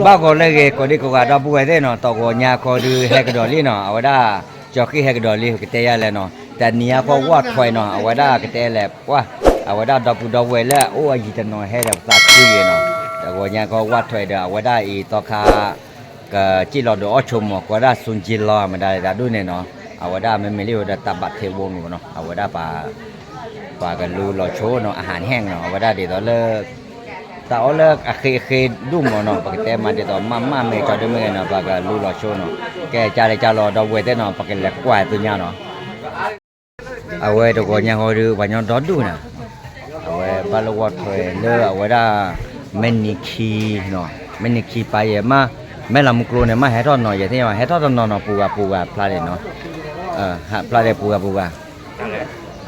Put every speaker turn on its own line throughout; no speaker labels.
บ้าก็เลยก็ดีก็ดอกบัวได้เนาะตอกญาก็ดูเฮกดอลี่เนาะเอาได้จอกที่เฮกดอลี่ก็เตยแล้วเนาะแต่เนี้ยก็วอดถอยเนาะเอาได้ก็เตยแล้วว่าเอาได้ดอกบัวดอกเวแล้วโอ้ยจะน้อยให้แบบสักคุยเนาะแต่ก็ญาก็วอดถอยเด้อเอาได้อีตอคาก็จิรอดอชมก็ได้สุนจิรอมาได้ดูเนี่ยเนาะเอาได้ไม่เรียกว่าตาบัดเทวงเนาะเอาได้ปลากันรูรอโชว์เนาะอาหารแห้งเนาะเอาได้เดี๋ยวเลิกแต่เอาเลิกเคยดุ้งเนาะปกติมาเดี๋ยวมาเมย์จอดด้วยเนาะปลากันรูรอโชว์เนาะแกจ่าเลยจ่ารอดอกเวทเนาะปกติเล็กกว่าตัวเนี้ยเนาะเอาไว้ตัวก็ยังเอาดูวันยังดอดดูนะเอาไว้บาลวัดถอยเลิกเอาไว้ได้เมนิคีเนาะเมนิคีไปเยอะมาแม่ลำกลัวเนี่ยมาให้ทอดหน่อยอย่างที่ว่าให้ทอดนอนปูกพลาดเนาะพลาดปูก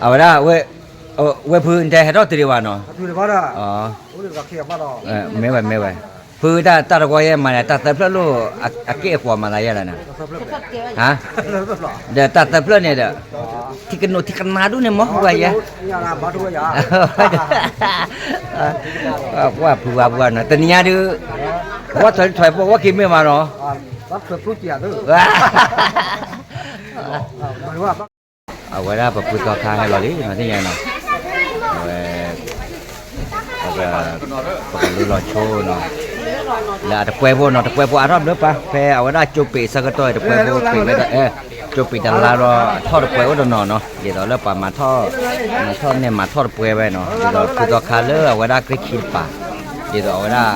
เอาไว้ได้เว้ยพื้นแต่ให้ทอดตีวันเนาะตีวันอ่ะอ๋อไม่ไหวพื้นตาตะกอยมาเนี่ยตาตะเพลลูอาเกี่ยขวามาอะไรอย่างนั้นฮะเดี๋ยวตาตะเพลเนี่ยเดี๋ยวที่กันมาดูเนี่ยมั้งว่าอย่างว่าปูเนาะแต่เนี่ยดูว่าถอยว่าคิดไม่มาเนาะรับเกือบทุกอย่างด้วยเอาไว้ได้แบบพูดต่อทางให้เราดิมาที่ยังเนาะเอาไปรู้รอโชว์เนาะแล้วตะเกียบเนาะตะเกียบอารมณ์เด้อปะแพ้เอาไว้ได้จุปีสักตัวตะเกียบปีไม่ได้จุปีดันลารอทอดตะเกียบเนาะเดี๋ยวเราเลิกปะมาทอดเนี่ยมาทอดตะเกียบไว้เนาะเดี๋ยวเราพูดต่อคาเลอร์เอาไว้ได้คลิกคิดปะเดี๋ยวเอาไว้ได้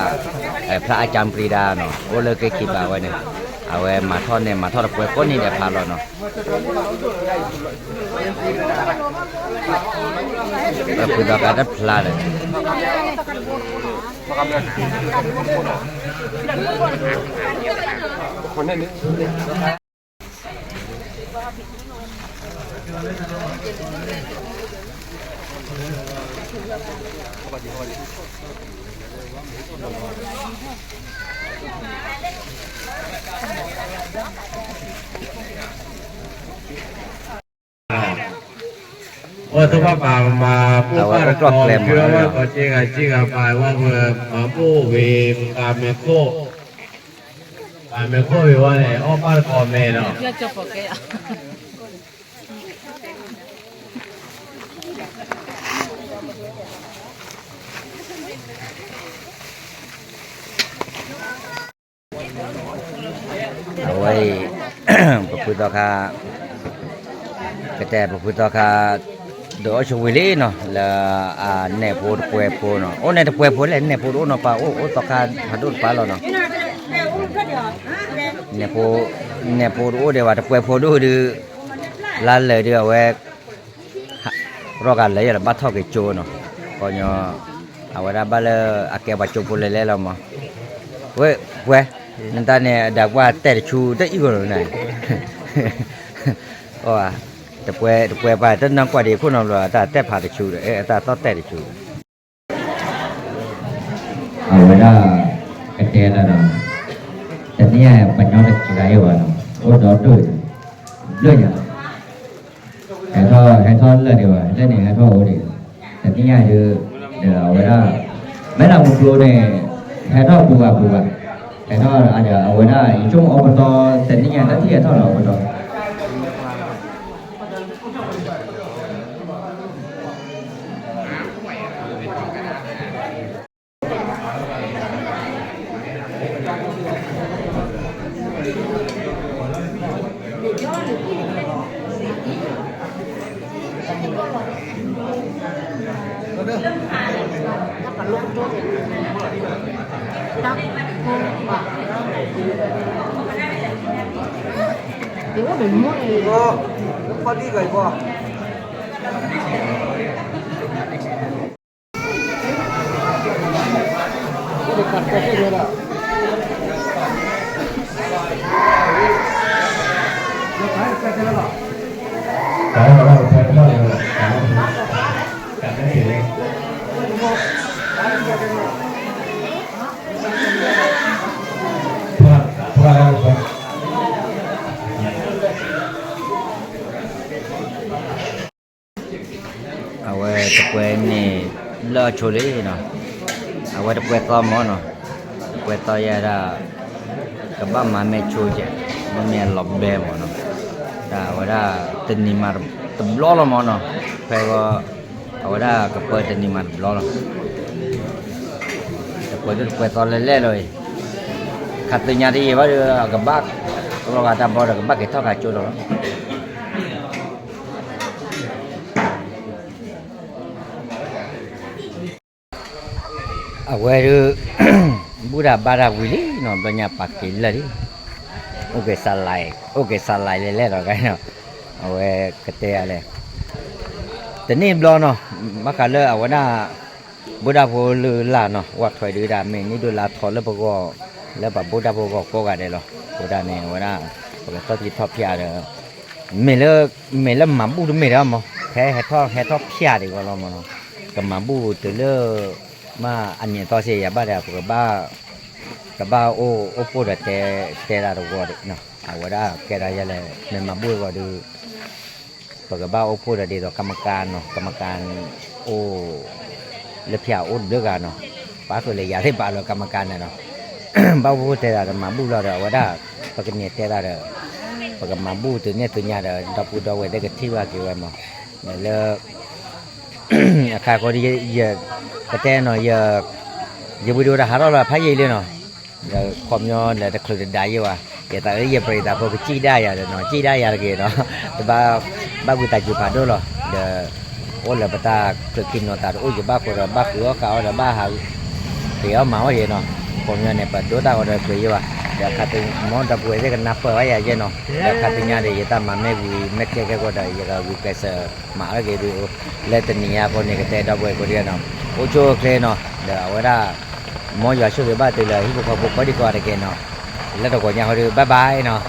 พระอาจารย์ปรีดาเนาะโอ้เลิกคลิกคิดปะไว้เนี่ยเอาไว้มาทอดเนี่ยมาทอดตะเกียบก้นนี่เดี๋ยวพาเราเนาะพูดต่อการดับพลาเลยคนนี้
ว่าทุกป่ามาผู้ป่าก็เชื่อว่าก็จริงไปว่าเมื่อมาผู้วิกาเมโควิว่าเนี่ยอ้อป้าก็เมเนาะ
เอาไว้ประพฤติต่อค่ากระแตประพฤติต่อค่าเดี๋ยวช่วยเล่เนาะแล้วเนี่ยพูดคุยพูดเนาะโอ้เนี่ยคุยพูดเลยเนี่ยพูดโอ้เนาะป่าโอ้ต่อค่าหัดดูป่าแล้วเนาะเนี่ยพูดโอ้เดี๋ยวว่าคุยพูดดูล้านเลยเดี๋ยวไว้รอกันเลยอย่างบัดทอกิโจเนาะก็เนาะเอาไว้ได้บ้านเลยอาเก็บบัดโจพูดเลยแล้วมั้งเว้ยนั่นตาเนี่ยดักว่าแต่ชูได้อีกคนไหนโอ้ตะเปไปต้นน้ำกว่าดีคุณน้องเราแต่ผ่าตะชูเลยแต่ต้องแต่ตะชูเอาไว้ได้กระเทียมแล้วเนาะแต่เนี่ยปัญญาตะกี้ไรวะเนาะโอ้ดอด้วยเลื่อยอย่างให้ทอดเลื่อยดีกว่าเลื่อยนี่ให้ทอดโอ้ดีแต่เนี่ยเดี๋ยวเอาไว้ได้ไม่เราบุกโลเนี่ยให้ทอดปูแต่ถ้าอาจจะเอาไว้ได้ช่วงอบตเสร็จนี่ไงถ้าที่เท่าไหร่อบต
이거 몇 모래?
이거 파리가 이거. 이거 갖다 써줘라. 이거 다 갖다
เอาไว้ตะเกียบนี่เลือดโชลีเนาะเอาไว้ตะเกียบต้อมเนาะ quẹt to ya ra cái bắp mà mẹ chui chứ mà mẹ lọc bè mà nó đã ở đó tình ni mà tầm lo là mà nó phải có ở đó cái bơi tình ni mà lo là cái bơi cái quẹt to lên rồi khát từ nhà đi bắt được cái bác rồi người ta bỏ được cái bác cái thao cái chui đó à quay được Buddha bara wili no banyak pakai lari. Oke salai lele rồi cái nào. Oke kete ale. Teni blo no makala awana Buddha bo la no wat thoi đưa ra mình ni đưa la thoi le bogo le ba Buddha bogo ko ga de lo. Buddha ne awana cái to ti thop pia de. Mình le mambu de me ra mo. He thop pia de ko lo mo no. Cái mambu từ le mà anh nhận to xe ba đẹp của ba ô phố đã té ra được rồi nè à vậy đó cái đó là mình mà bui vào được và ba ô phố đã đi rồiกรรมการô lập nhà ô được à nó ba cái này giờ thì ba rồiกรรมการnày nó ba ô té ra mà bui rồi vậy đó và cái này té ra rồi và mà bui từ này từ nhà rồi đập bui đâu vậy để cái thi vào kiểu vậy mà là khai có đi giờ cái tên nó giờ video đã hả là phải gì luôn rồi giờ không nhon là được được đại vậy giờ tại giờ bây giờ có chi đa giờ nó chi đa giờ kì đó ba người ta chụp hình đó rồi giờ ôi là ta thực hiện nó ta ôi giờ ba của ba cửa cả là ba hàng thì ở máu vậy nó còn nhon này bắt đối ta còn được vậy giờ khát từ món đặc biệt cái nắp ở vậy giờ nó giờ khát từ nhà để giờ ta mà mấy cái có đây giờ cái cái sợ mà cái điều lên từ nhà con này cái tên đặc biệt của dia nó ôi chỗ cái nó giờ ở đó mỗi giờ số ba từ lời hi bộ có đi qua đây cái nó là đồ của nhà họ bye bye nó